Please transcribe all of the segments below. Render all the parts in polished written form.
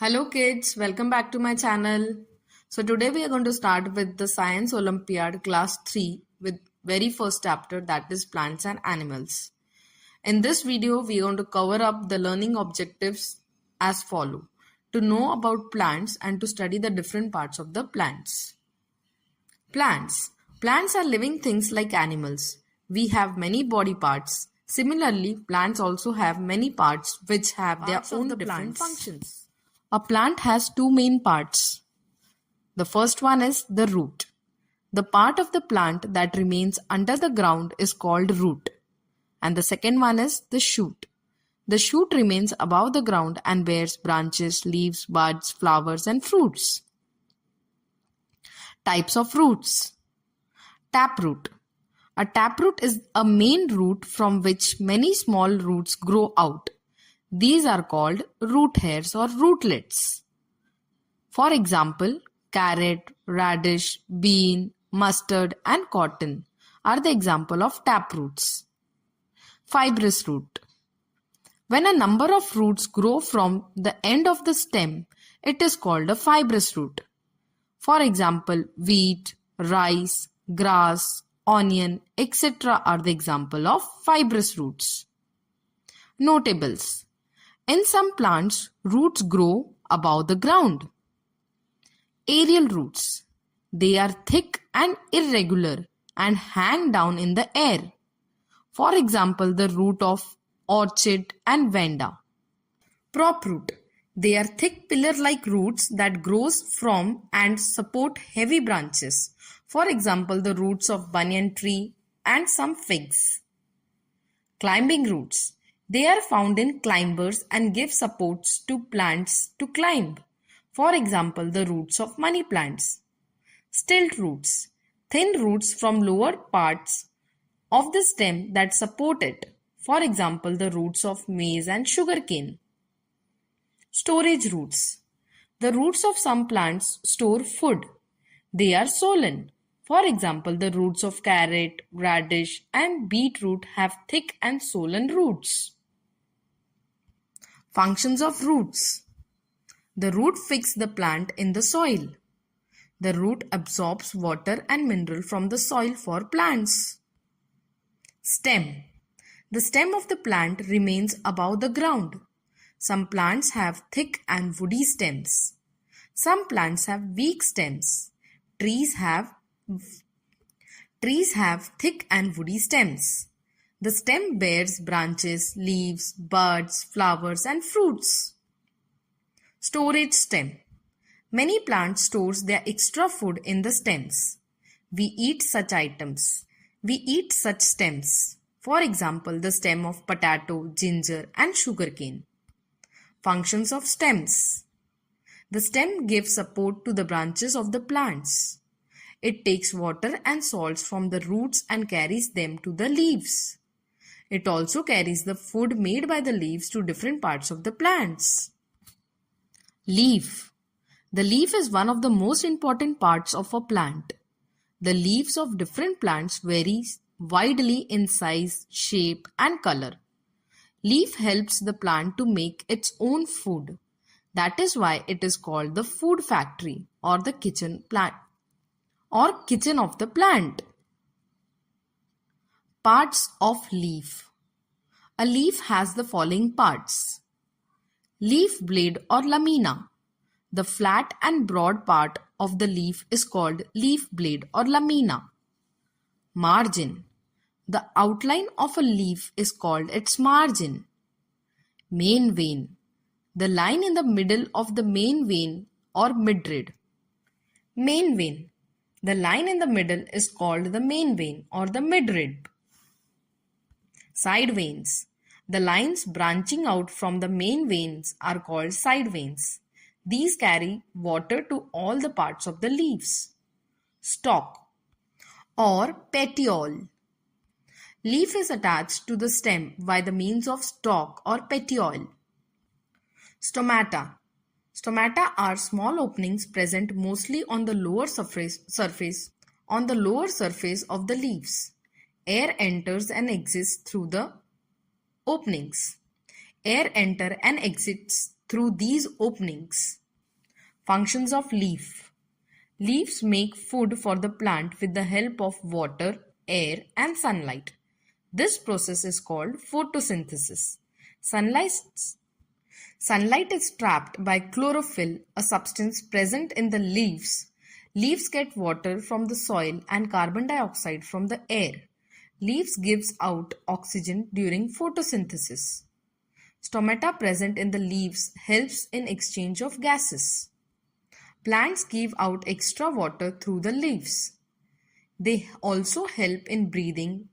Hello kids, welcome back to my channel. So today we are going to start with the Science Olympiad class 3 with very first chapter, that is plants and animals. In this video we are going to cover up the learning objectives as follow: to know about plants and to study the different parts of the plants. Plants. Plants are living things like animals. We have many body parts. Similarly, plants also have many parts which have their own different functions. A plant has two main parts. The first one is the root. The part of the plant that remains under the ground is called root. And the second one is the shoot. The shoot remains above the ground and bears branches, leaves, buds, flowers, and fruits. Types of roots. Taproot. A taproot is a main root from which many small roots grow out. These are called root hairs or rootlets. For example, carrot, radish, bean, mustard, and cotton are the example of taproots. Fibrous root. When a number of roots grow from the end of the stem, it is called a fibrous root. For example, wheat, rice, grass, onion, etc. are the example of fibrous roots. Notables. In some plants, roots grow above the ground. Aerial roots. They are thick and irregular and hang down in the air. For example, the root of orchid and vanda. Prop root. They are thick pillar-like roots that grows from and support heavy branches. For example, the roots of banyan tree and some figs. Climbing roots. They are found in climbers and give supports to plants to climb. For example, the roots of money plants. Stilt roots. Thin roots from lower parts of the stem that support it. For example, the roots of maize and sugarcane. Storage roots. The roots of some plants store food. They are swollen. For example, the roots of carrot, radish, and beetroot have thick and swollen roots. Functions of roots. The root fixes the plant in the soil. The root absorbs water and mineral from the soil for plants. Stem. The stem of the plant remains above the ground. Some plants have thick and woody stems. Some plants have weak stems. Trees have thick and woody stems. The stem bears branches, leaves, buds, flowers, and fruits. Storage stem. Many plants store their extra food in the stems. We eat such items. We eat such stems. For example, the stem of potato, ginger, and sugarcane. Functions of stems. The stem gives support to the branches of the plants. It takes water and salts from the roots and carries them to the leaves. It also carries the food made by the leaves to different parts of the plants. Leaf. The leaf is one of the most important parts of a plant. The leaves of different plants vary widely in size, shape, and color. Leaf helps the plant to make its own food. That is why it is called the food factory or the kitchen of the plant. Parts of leaf. A leaf has the following parts. Leaf blade or lamina. The flat and broad part of the leaf is called leaf blade or lamina. Margin. The outline of a leaf is called its margin. Main vein. The line in the middle of the main vein or midrib. Main vein. The line in the middle is called the main vein or the midrib. Side veins. The lines branching out from the main veins are called side veins. These carry water to all the parts of the leaves. Stalk or petiole. Leaf is attached to the stem by the means of stalk or petiole. Stomata. Stomata are small openings present mostly on the lower surface of the leaves. Air enters and exits through the openings. Air enters and exits through these openings. Functions of leaf. Leaves make food for the plant with the help of water, air, and sunlight. This process is called photosynthesis. Sunlight is trapped by chlorophyll, a substance present in the leaves. Leaves get water from the soil and carbon dioxide from the air. Leaves gives out oxygen during photosynthesis. Stomata present in the leaves helps in exchange of gases. Plants give out extra water through the leaves. They also help in breathing.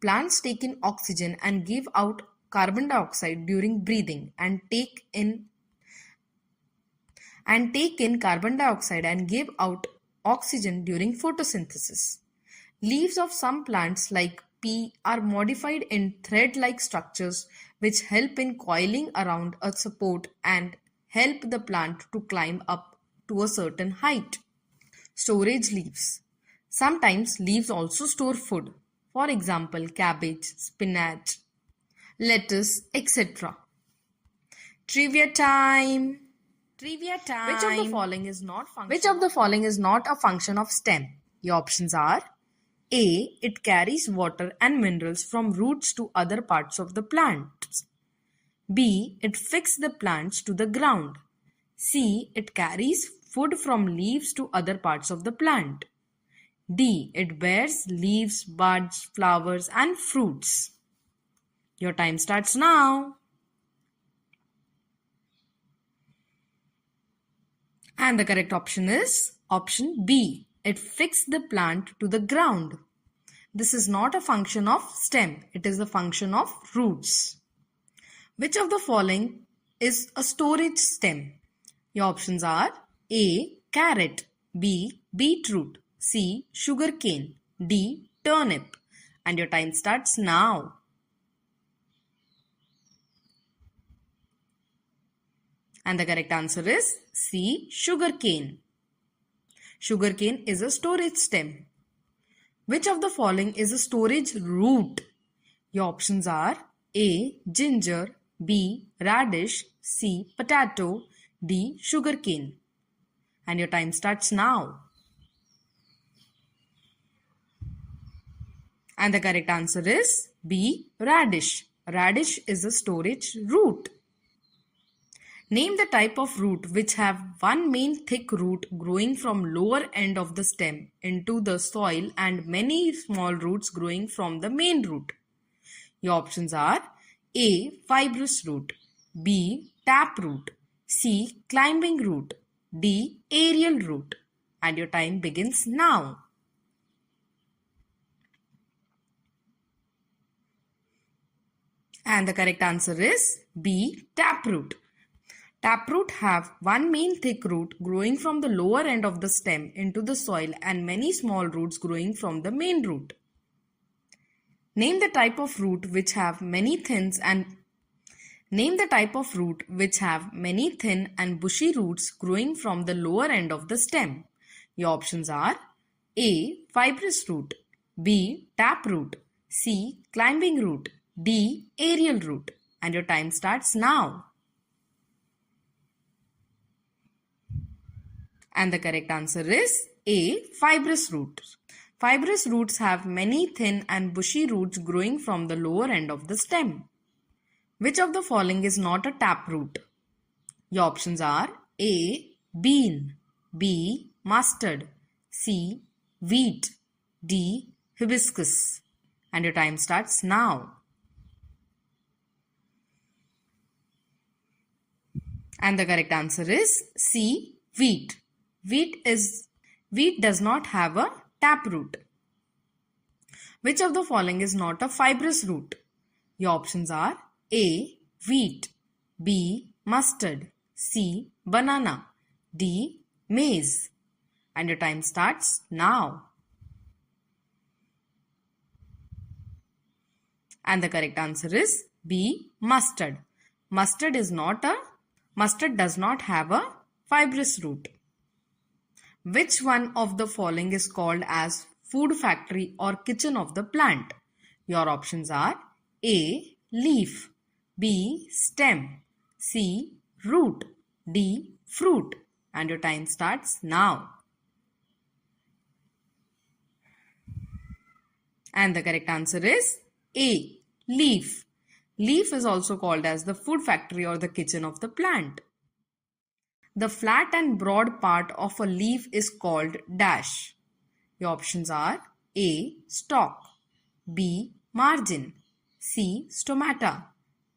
Plants take in oxygen and give out carbon dioxide during breathing and take in carbon dioxide and give out oxygen during photosynthesis. Leaves of some plants like pea are modified in thread-like structures which help in coiling around a support and help the plant to climb up to a certain height. Storage leaves. Sometimes leaves also store food. For example, cabbage, spinach, lettuce, etc. Trivia time. Which of the following is not a function of stem? Your options are: A. It carries water and minerals from roots to other parts of the plant. B. It fixes the plants to the ground. C. It carries food from leaves to other parts of the plant. D. It bears leaves, buds, flowers, and fruits. Your time starts now. And the correct option is option B. It fixes the plant to the ground. This is not a function of stem. It is a function of roots. Which of the following is a storage stem? Your options are: A. Carrot, B. Beetroot, C. Sugarcane, D. Turnip. And your time starts now. And the correct answer is C. Sugarcane. Sugarcane is a storage stem. Which of the following is a storage root? Your options are: A. Ginger, B. Radish, C. Potato, D. Sugarcane. And your time starts now. And the correct answer is B. Radish. Radish is a storage root. Name the type of root which have one main thick root growing from lower end of the stem into the soil and many small roots growing from the main root. Your options are: A. Fibrous root, B. Taproot, C. Climbing root, D. Aerial root. And your time begins now. And the correct answer is B. Taproot. Taproot have one main thick root growing from the lower end of the stem into the soil and many small roots growing from the main root. Name the type of root which have many thin and bushy roots growing from the lower end of the stem. Your options are: A. Fibrous root, B. Taproot, C. Climbing root, D. Aerial root. And your time starts now. And the correct answer is A. Fibrous roots. Fibrous roots have many thin and bushy roots growing from the lower end of the stem. Which of the following is not a taproot? Your options are: A. Bean, B. Mustard, C. Wheat, D. Hibiscus. And your time starts now. And the correct answer is C. Wheat. Wheat does not have a taproot. Which of the following is not a fibrous root? Your options are: A. Wheat, B. Mustard, C. Banana, D. Maize. And your time starts now. And the correct answer is B. Mustard. Mustard does not have a fibrous root. Which one of the following is called as food factory or kitchen of the plant? Your options are: A. Leaf, B. Stem. C. Root. D. Fruit. And your time starts now. And the correct answer is A. Leaf. Leaf is also called as the food factory or the kitchen of the plant. The flat and broad part of a leaf is called dash. Your options are A. Stalk, B. Margin, C. Stomata,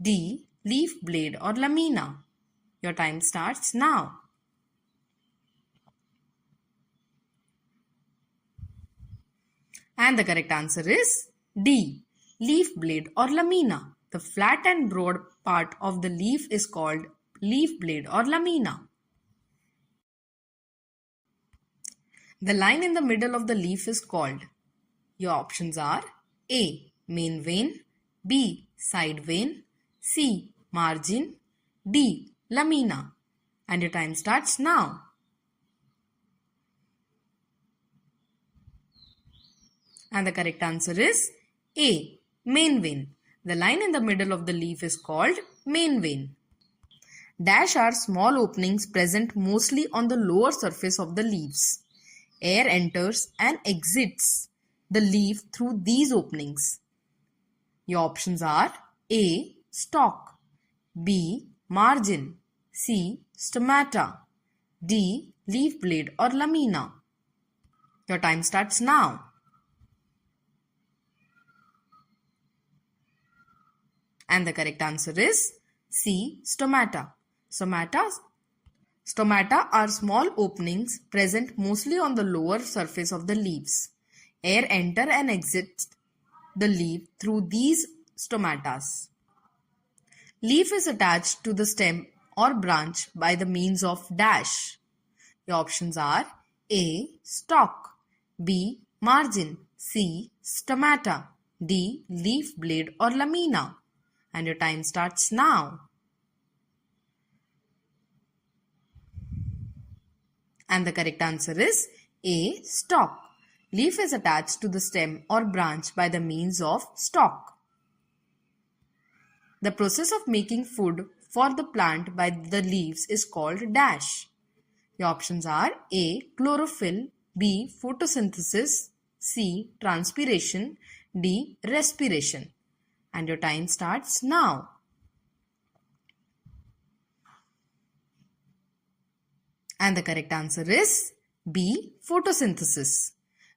D. Leaf blade or lamina. Your time starts now. And the correct answer is D. Leaf blade or lamina. The flat and broad part of the leaf is called leaf blade or lamina. The line in the middle of the leaf is called. Your options are A. Main vein, B. Side vein, C. Margin, D. Lamina. And your time starts now. And the correct answer is A. Main vein. The line in the middle of the leaf is called main vein. Dash are small openings present mostly on the lower surface of the leaves. Air enters and exits the leaf through these openings. Your options are A. Stalk, B. Margin, C. Stomata, D. Leaf blade or lamina. Your time starts now. And the correct answer is C. Stomata. Stomata are small openings present mostly on the lower surface of the leaves. Air enters and exits the leaf through these stomatas. Leaf is attached to the stem or branch by the means of dash. Your options are A. Stalk, B. Margin, C. Stomata, D. Leaf blade or lamina. And your time starts now. And the correct answer is A. Stalk. Leaf is attached to the stem or branch by the means of stalk. The process of making food for the plant by the leaves is called dash. Your options are A. Chlorophyll, B. Photosynthesis, C. Transpiration, D. Respiration. And your time starts now. And the correct answer is B. Photosynthesis.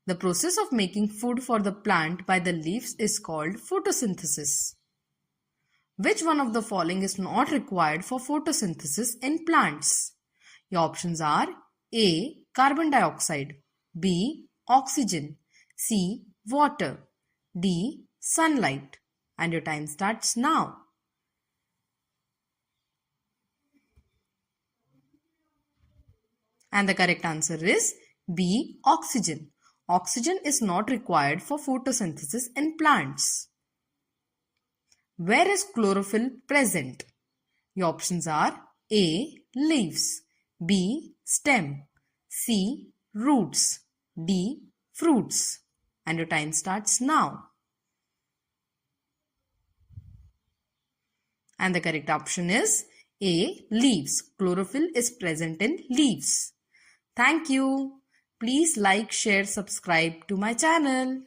The process of making food for the plant by the leaves is called photosynthesis. Which one of the following is not required for photosynthesis in plants? Your options are A. Carbon dioxide, B. Oxygen, C. Water, D. Sunlight. And your time starts now. And the correct answer is B. Oxygen. Oxygen is not required for photosynthesis in plants. Where is chlorophyll present? Your options are A. Leaves, B. Stem, C. Roots, D. Fruits. And your time starts now. And the correct option is A. Leaves. Chlorophyll is present in leaves. Thank you. Please like, share, subscribe to my channel.